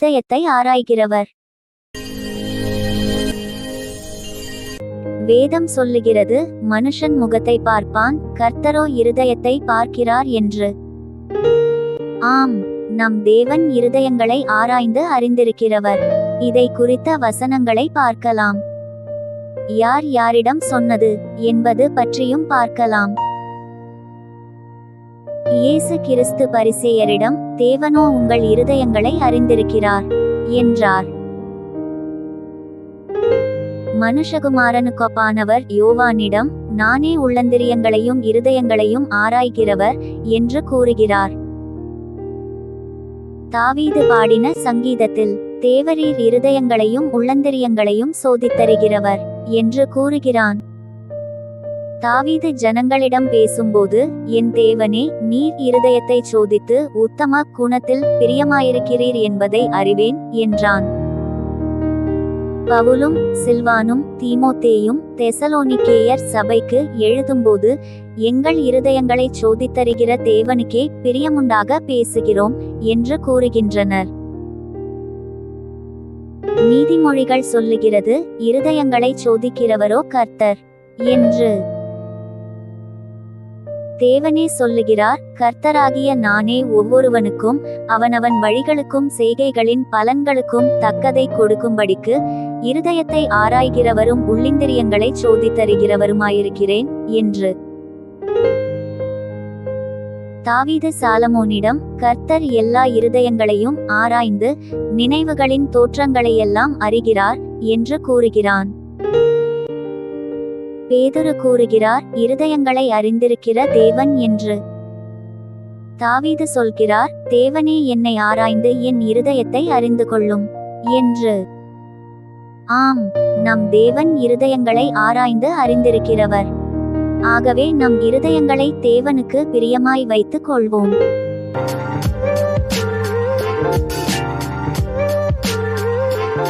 இருதயத்தை ஆராய்கிறவர். வேதம் சொல்லுகிறது, மனுஷன் முகத்தை பார்ப்பான், கர்த்தரோ இருதயத்தை பார்க்கிறார் என்று. ஆம், நம் தேவன் இருதயங்களை ஆராய்ந்து அறிந்திருக்கிறவர். இதை குறித்த வசனங்களை பார்க்கலாம். யார் யாரிடம் சொன்னது என்பது பற்றியும் பார்க்கலாம். இயேசு கிறிஸ்து பரிசேயரிடம், தேவனோ உங்கள் இருதயங்களை அறிந்திருக்கிறார் என்றார். மனுஷகுமாரனுக்கொப்பானவர் யோவானிடம், நானே உள்ளந்திரியங்களையும் இருதயங்களையும் ஆராய்கிறவர் என்று கூறுகிறார். தாவீது பாடின சங்கீதத்தில், தேவரீர் இருதயங்களையும் உள்ளந்திரியங்களையும் சோதித்தருகிறவர் என்று கூறுகிறான். தாவீது ஜனங்களிடம் பேசும்போது, என் தேவனே, நீர் இருதயத்தை சோதித்து உத்தம குணத்தில் பிரியமாயிருக்கிறீர் என்பதை அறிவேன் என்றான். பவுலும் சில்வானும் தீமோத்தேயும் தெசலோனிக்கேயர் சபைக்கு எழுதும்போது, எங்கள் இருதயங்களை சோதித்தருகிற தேவனுக்கே பிரியமுண்டாக பேசுகிறோம் என்று கூறுகின்றனர். நீதிமொழிகள் சொல்லுகிறது, இருதயங்களை சோதிக்கிறவரோ கர்த்தர் என்று. தேவனே சொல்லுகிறார், கர்த்தராகிய நானே ஒவ்வொருவனுக்கும் அவனவன் வழிகளுக்கும் செய்கைகளின் பலன்களுக்கும் தக்கதை கொடுக்கும்படிக்கு இருதயத்தை ஆராய்கிறவரும் உள்ளிந்திரியங்களை சோதித்தருகிறவருமாயிருக்கிறேன் என்று. தாவீது சாலமோனிடம், கர்த்தர் எல்லா இருதயங்களையும் ஆராய்ந்து நினைவுகளின் தோற்றங்களையெல்லாம் அறிகிறார் என்று கூறுகிறான். பேதுரு கூறுகிறார், இருதயங்களை அறிந்திருக்கிற தேவன் என்று. தாவீது சொல்கிறார், தேவனே என்னை ஆராய்ந்து என் இருதயத்தை அறிந்து கொள்ளும் என்று. ஆம், நம் தேவன் இருதயங்களை ஆராய்ந்து அறிந்திருக்கிறவர். ஆகவே நம் இருதயங்களை தேவனுக்கு பிரியமாய் வைத்துக் கொள்வோம்.